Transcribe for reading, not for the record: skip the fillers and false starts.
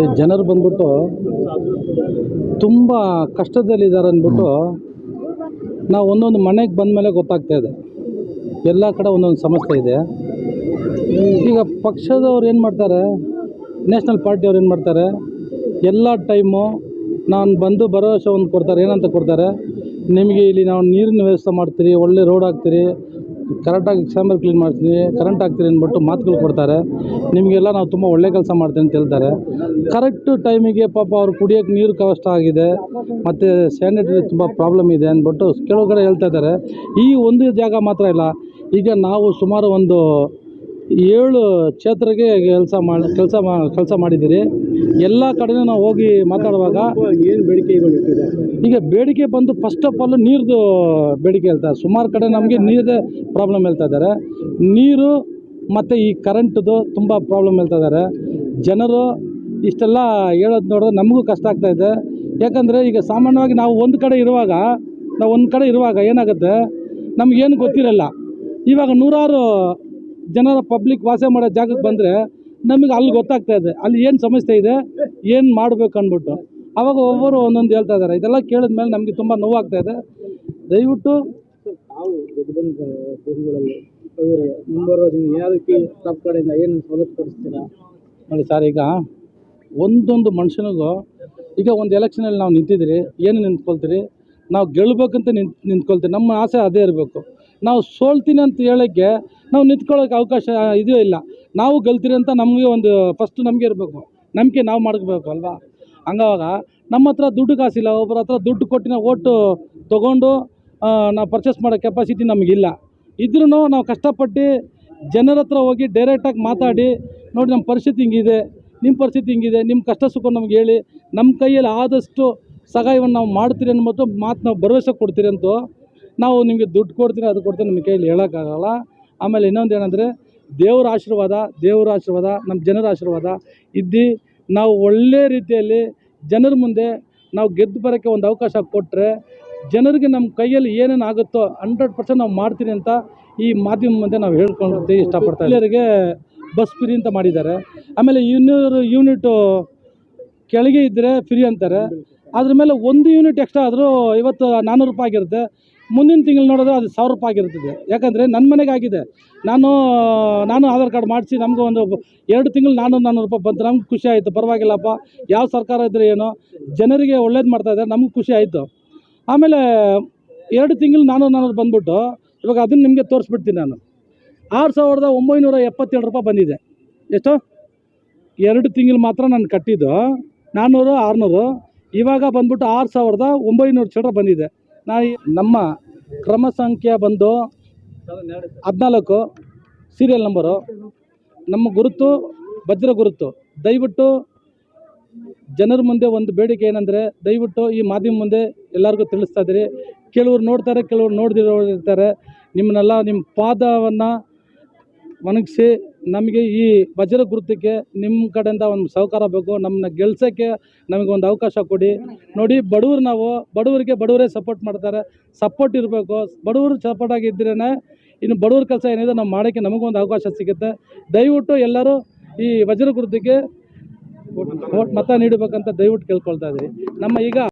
ನೋಡಿ, ಜನರು ಬಂದ್ಬಿಟ್ಟು ತುಂಬ ಕಷ್ಟದಲ್ಲಿದ್ದಾರೆ ಅಂದ್ಬಿಟ್ಟು ನಾವು ಒಂದೊಂದು ಮನೆಗೆ ಬಂದ ಮೇಲೆ ಗೊತ್ತಾಗ್ತಾ ಇದೆ. ಎಲ್ಲ ಕಡೆ ಒಂದೊಂದು ಸಮಸ್ಯೆ ಇದೆ. ಈಗ ಪಕ್ಷದವ್ರು ಏನು ಮಾಡ್ತಾರೆ, ನ್ಯಾಷನಲ್ ಪಾರ್ಟಿಯವ್ರು ಏನು ಮಾಡ್ತಾರೆ, ಎಲ್ಲ ಟೈಮು ನಾನು ಬಂದು ಭರವಸೆ ಒಂದು ಕೊಡ್ತಾರೆ. ಏನಂತ ಕೊಡ್ತಾರೆ, ನಿಮಗೆ ಇಲ್ಲಿ ನಾವು ನೀರಿನ ವ್ಯವಸ್ಥೆ ಮಾಡ್ತೀರಿ, ಒಳ್ಳೆ ರೋಡ್ ಹಾಕ್ತೀರಿ, ಕರೆಕ್ಟಾಗಿ ಚಾಂಬರ್ ಕ್ಲೀನ್ ಮಾಡ್ತೀವಿ, ಕರೆಂಟ್ ಹಾಕ್ತೀರಿ ಅಂದ್ಬಿಟ್ಟು ಮಾತುಗಳು ಕೊಡ್ತಾರೆ. ನಿಮಗೆಲ್ಲ ನಾವು ತುಂಬ ಒಳ್ಳೆ ಕೆಲಸ ಮಾಡ್ತೀವಿ ಅಂತ ಹೇಳ್ತಾರೆ. ಕರೆಕ್ಟ್ ಟೈಮಿಗೆ ಪಾಪ ಅವ್ರು ಕುಡಿಯೋಕ್ಕೆ ನೀರು ಕಷ್ಟ ಆಗಿದೆ, ಮತ್ತು ಸ್ಯಾನಿಟರಿ ತುಂಬ ಪ್ರಾಬ್ಲಮ್ ಇದೆ ಅಂದ್ಬಿಟ್ಟು ಕೆಲವು ಹೇಳ್ತಾ ಇದ್ದಾರೆ. ಈ ಒಂದು ಜಾಗ ಮಾತ್ರ ಇಲ್ಲ. ಈಗ ನಾವು ಸುಮಾರು ಒಂದು 7 ಕ್ಷೇತ್ರಕ್ಕೆ ಕೆಲಸ ಮಾಡಿದ್ದೀರಿ. ಎಲ್ಲ ಕಡೆಯೂ ನಾವು ಹೋಗಿ ಮಾತಾಡುವಾಗ ಏನು ಬೇಡಿಕೆಗಳಿಟ್ಟಿದೆ? ಈಗ ಬೇಡಿಕೆ ಬಂದು ಫಸ್ಟ್ ಆಫ್ ಆಲ್ ನೀರ್ದು ಬೇಡಿಕೆ ಹೇಳ್ತಾರೆ. ಸುಮಾರು ಕಡೆ ನಮಗೆ ನೀರೇ ಪ್ರಾಬ್ಲಮ್ ಹೇಳ್ತಾ ಇದ್ದಾರೆ. ನೀರು ಮತ್ತು ಈ ಕರೆಂಟ್ದು ತುಂಬ ಪ್ರಾಬ್ಲಮ್ ಹೇಳ್ತಾ ಇದ್ದಾರೆ. ಜನರು ಇಷ್ಟೆಲ್ಲ ಹೇಳೋದು ನೋಡಿದ್ರೆ ನಮಗೂ ಕಷ್ಟ ಆಗ್ತಾಯಿದೆ. ಯಾಕಂದರೆ ಈಗ ಸಾಮಾನ್ಯವಾಗಿ ನಾವು ಒಂದು ಕಡೆ ಇರುವಾಗ ಏನಾಗುತ್ತೆ, ನಮಗೇನು ಗೊತ್ತಿರಲ್ಲ. ಇವಾಗ ನೂರಾರು ಜನರ ಪಬ್ಲಿಕ್ ವಾಸ ಮಾಡೋ ಜಾಗಕ್ಕೆ ಬಂದರೆ ನಮಗೆ ಅಲ್ಲಿ ಗೊತ್ತಾಗ್ತಾ ಇದೆ, ಅಲ್ಲಿ ಏನು ಸಮಸ್ಯೆ ಇದೆ, ಏನು ಮಾಡಬೇಕು ಅಂದ್ಬಿಟ್ಟು. ಆವಾಗ ಒಬ್ಬರು ಒಂದೊಂದು ಹೇಳ್ತಾ ಇದ್ದಾರೆ. ಇದೆಲ್ಲ ಕೇಳಿದ ಮೇಲೆ ನಮಗೆ ತುಂಬ ನೋವಾಗ್ತಾ ಇದೆ. ದಯವಿಟ್ಟು ನಾವು ಗೆದ್ದು ಬಂದ ದಿನಗಳಲ್ಲಿ ಮುಂಬರುವ ದಿನ ಯಾವುದಕ್ಕೆ ತಪ್ಪು ಕಡೆಯಿಂದ ಏನು ಸವಲತ್ತು ಕೊಡಿಸ್ತೀರಾ? ನೋಡಿ ಸರ್, ಈಗ ಒಂದೊಂದು ಮನುಷ್ಯನಿಗೂ ಈಗ ಒಂದು ಎಲೆಕ್ಷನಲ್ಲಿ ನಾವು ನಿಂತಿದ್ದೀರಿ, ಏನು ನಿಂತ್ಕೊಳ್ತೀರಿ, ನಾವು ಗೆಲ್ಲಬೇಕಂತ ನಿಂತ್ಕೊಳ್ತೀವಿ. ನಮ್ಮ ಆಸೆ ಅದೇ ಇರಬೇಕು. ನಾವು ಸೋಲ್ತೀನಿ ಅಂತ ಹೇಳೋಕ್ಕೆ ನಾವು ನಿಂತ್ಕೊಳ್ಳೋಕೆ ಅವಕಾಶ ಇದೂ ಇಲ್ಲ. ನಾವು ಗೆಲ್ತೀರಿ ಅಂತ ನಮಗೆ ಒಂದು ಫಸ್ಟು ನಮಗೆ ಇರಬೇಕು, ನಂಬಿಕೆ ನಾವು ಮಾಡ್ಕೋಬೇಕು ಅಲ್ವಾ. ಹಂಗಾವಾಗ ನಮ್ಮ ಹತ್ರ ದುಡ್ಡು ಕಾಸಿಲ್ಲ, ಒಬ್ಬರ ಹತ್ರ ದುಡ್ಡು ಕೊಟ್ಟಿನ ಓಟು ತೊಗೊಂಡು ನಾವು ಪರ್ಚೇಸ್ ಮಾಡೋ ಕೆಪಾಸಿಟಿ ನಮಗಿಲ್ಲ. ಇದ್ರೂ ನಾವು ಕಷ್ಟಪಟ್ಟು ಜನರ ಹತ್ರ ಹೋಗಿ ಡೈರೆಕ್ಟಾಗಿ ಮಾತಾಡಿ, ನೋಡಿ ನಮ್ಮ ಪರಿಸ್ಥಿತಿ ಹಿಂಗಿದೆ, ನಿಮ್ಮ ಪರಿಸ್ಥಿತಿ ಹಿಂಗಿದೆ, ನಿಮ್ಮ ಕಷ್ಟ ಸುಖ ನಮ್ಗೆ ಹೇಳಿ, ನಮ್ಮ ಕೈಯಲ್ಲಿ ಆದಷ್ಟು ಸಹಾಯವನ್ನು ನಾವು ಮಾಡ್ತೀರಿ ಅನ್ನೋದು ಮಾತು ನಾವು ಭರವಸೆ ಕೊಡ್ತೀರಿ ಅಂತೂ ನಾವು ನಿಮಗೆ ದುಡ್ಡು ಕೊಡ್ತೀನಿ, ಅದು ಕೊಡ್ತೀನಿ ನಿಮ್ಮ ಕೈಯಲ್ಲಿ ಹೇಳೋಕ್ಕಾಗಲ್ಲ. ಆಮೇಲೆ ಇನ್ನೊಂದು ಏನಂದರೆ, ದೇವರ ಆಶೀರ್ವಾದ, ನಮ್ಮ ಜನರ ಆಶೀರ್ವಾದ ಇದ್ದು ನಾವು ಒಳ್ಳೆ ರೀತಿಯಲ್ಲಿ ಜನರ ಮುಂದೆ ನಾವು ಗೆದ್ದು ಬರೋಕ್ಕೆ ಒಂದು ಅವಕಾಶ ಕೊಟ್ಟರೆ, ಜನರಿಗೆ ನಮ್ಮ ಕೈಯಲ್ಲಿ ಏನೇನು ಆಗುತ್ತೋ 100% ನಾವು ಮಾಡ್ತೀನಿ ಅಂತ ಈ ಮಾಧ್ಯಮ ಮುಂದೆ ನಾವು ಹೇಳ್ಕೊಳ್ತೀವಿ. ಇಷ್ಟಪಡ್ತಾ ಎಲ್ಲರಿಗೆ ಬಸ್ ಫ್ರೀ ಅಂತ ಮಾಡಿದ್ದಾರೆ. ಆಮೇಲೆ 200 ಯೂನಿಟು ಕೆಳಗೆ ಇದ್ದರೆ ಫ್ರೀ ಅಂತಾರೆ. ಅದ್ರ ಮೇಲೆ 1 ಯೂನಿಟ್ ಎಕ್ಸ್ಟ್ರಾ ಆದರೂ ಇವತ್ತು 400 ರೂಪಾಯಿ ಆಗಿರುತ್ತೆ. ಮುಂದಿನ ತಿಂಗಳು ನೋಡಿದ್ರೆ ಅದು 1000 ರೂಪಾಯಿ ಆಗಿರ್ತದೆ. ಯಾಕಂದರೆ ನನ್ನ ಮನೆಗೆ ಆಗಿದೆ. ನಾನು ಆಧಾರ್ ಕಾರ್ಡ್ ಮಾಡಿಸಿ ನಮಗೂ ಒಂದು 2 ತಿಂಗಳು 400 ರೂಪಾಯಿ ಬಂತು. ನಮ್ಗೆ ಖುಷಿ ಆಯಿತು. ಪರವಾಗಿಲ್ಲಪ್ಪ, ಯಾವ ಸರ್ಕಾರ ಇದ್ದರೆ ಏನೋ ಜನರಿಗೆ ಒಳ್ಳೇದು ಮಾಡ್ತಾಯಿದ್ದಾರೆ, ನಮಗೂ ಖುಷಿ ಆಯಿತು. ಆಮೇಲೆ 2 ತಿಂಗಳು 400 ಬಂದ್ಬಿಟ್ಟು ಇವಾಗ ಅದನ್ನು ನಿಮಗೆ ತೋರಿಸ್ಬಿಡ್ತೀನಿ. ನಾನು 6977 ರೂಪಾಯಿ ಬಂದಿದೆ. ಎಷ್ಟು? 2 ತಿಂಗಳು ಮಾತ್ರ ನಾನು ಕಟ್ಟಿದ್ದು 400 600, ಇವಾಗ ಬಂದ್ಬಿಟ್ಟು 6900 ಚಿಲ್ಲರೆ ಬಂದಿದೆ. ನಮ್ಮ ಕ್ರಮ ಸಂಖ್ಯೆ ಬಂದು 14, ಸೀರಿಯಲ್ ನಂಬರು, ನಮ್ಮ ಗುರುತು ವಜ್ರ ಗುರುತು. ದಯವಿಟ್ಟು ಜನರ ಮುಂದೆ ಒಂದು ಬೇಡಿಕೆ ಏನಂದರೆ, ದಯವಿಟ್ಟು ಈ ಮಾಧ್ಯಮ ಮುಂದೆ ಎಲ್ಲರಿಗೂ ತಿಳಿಸ್ತಾ ಇದ್ದೀರಿ. ಕೆಲವರು ನೋಡ್ತಾರೆ, ಕೆಲವರು ನೋಡ್ದಿರೋರು. ನಿಮ್ಮನ್ನೆಲ್ಲ ನಿಮ್ಮ ಪಾದವನ್ನು ಒಣಗಿಸಿ ನಮಗೆ ಈ ವಜ್ರ ಗುರುತಿಗೆ ನಿಮ್ಮ ಕಡೆಯಿಂದ ಒಂದು ಸಹಕಾರ ಬೇಕು. ನಮ್ಮನ್ನ ಗೆಲ್ಸೋಕ್ಕೆ ನಮಗೊಂದು ಅವಕಾಶ ಕೊಡಿ. ನೋಡಿ, ಬಡವರೇ ಸಪೋರ್ಟ್ ಮಾಡ್ತಾರೆ. ಸಪೋರ್ಟ್ ಇರಬೇಕು. ಬಡವರು ಸಪೋರ್ಟ್ ಆಗಿದ್ರೇ ಇನ್ನು ಬಡವ್ರ ಕೆಲಸ ಏನಿದೆ ನಾವು ಮಾಡೋಕ್ಕೆ ನಮಗೊಂದು ಅವಕಾಶ ಸಿಗುತ್ತೆ. ದಯವಿಟ್ಟು ಎಲ್ಲರೂ ಈ ವಜ್ರ ಗುರುತಿಗೆ ಮತ ನೀಡಬೇಕಂತ ದಯವಿಟ್ಟು ಕೇಳ್ಕೊಳ್ತಾ ಇದ್ದೀವಿ. ನಮ್ಮ ಈಗ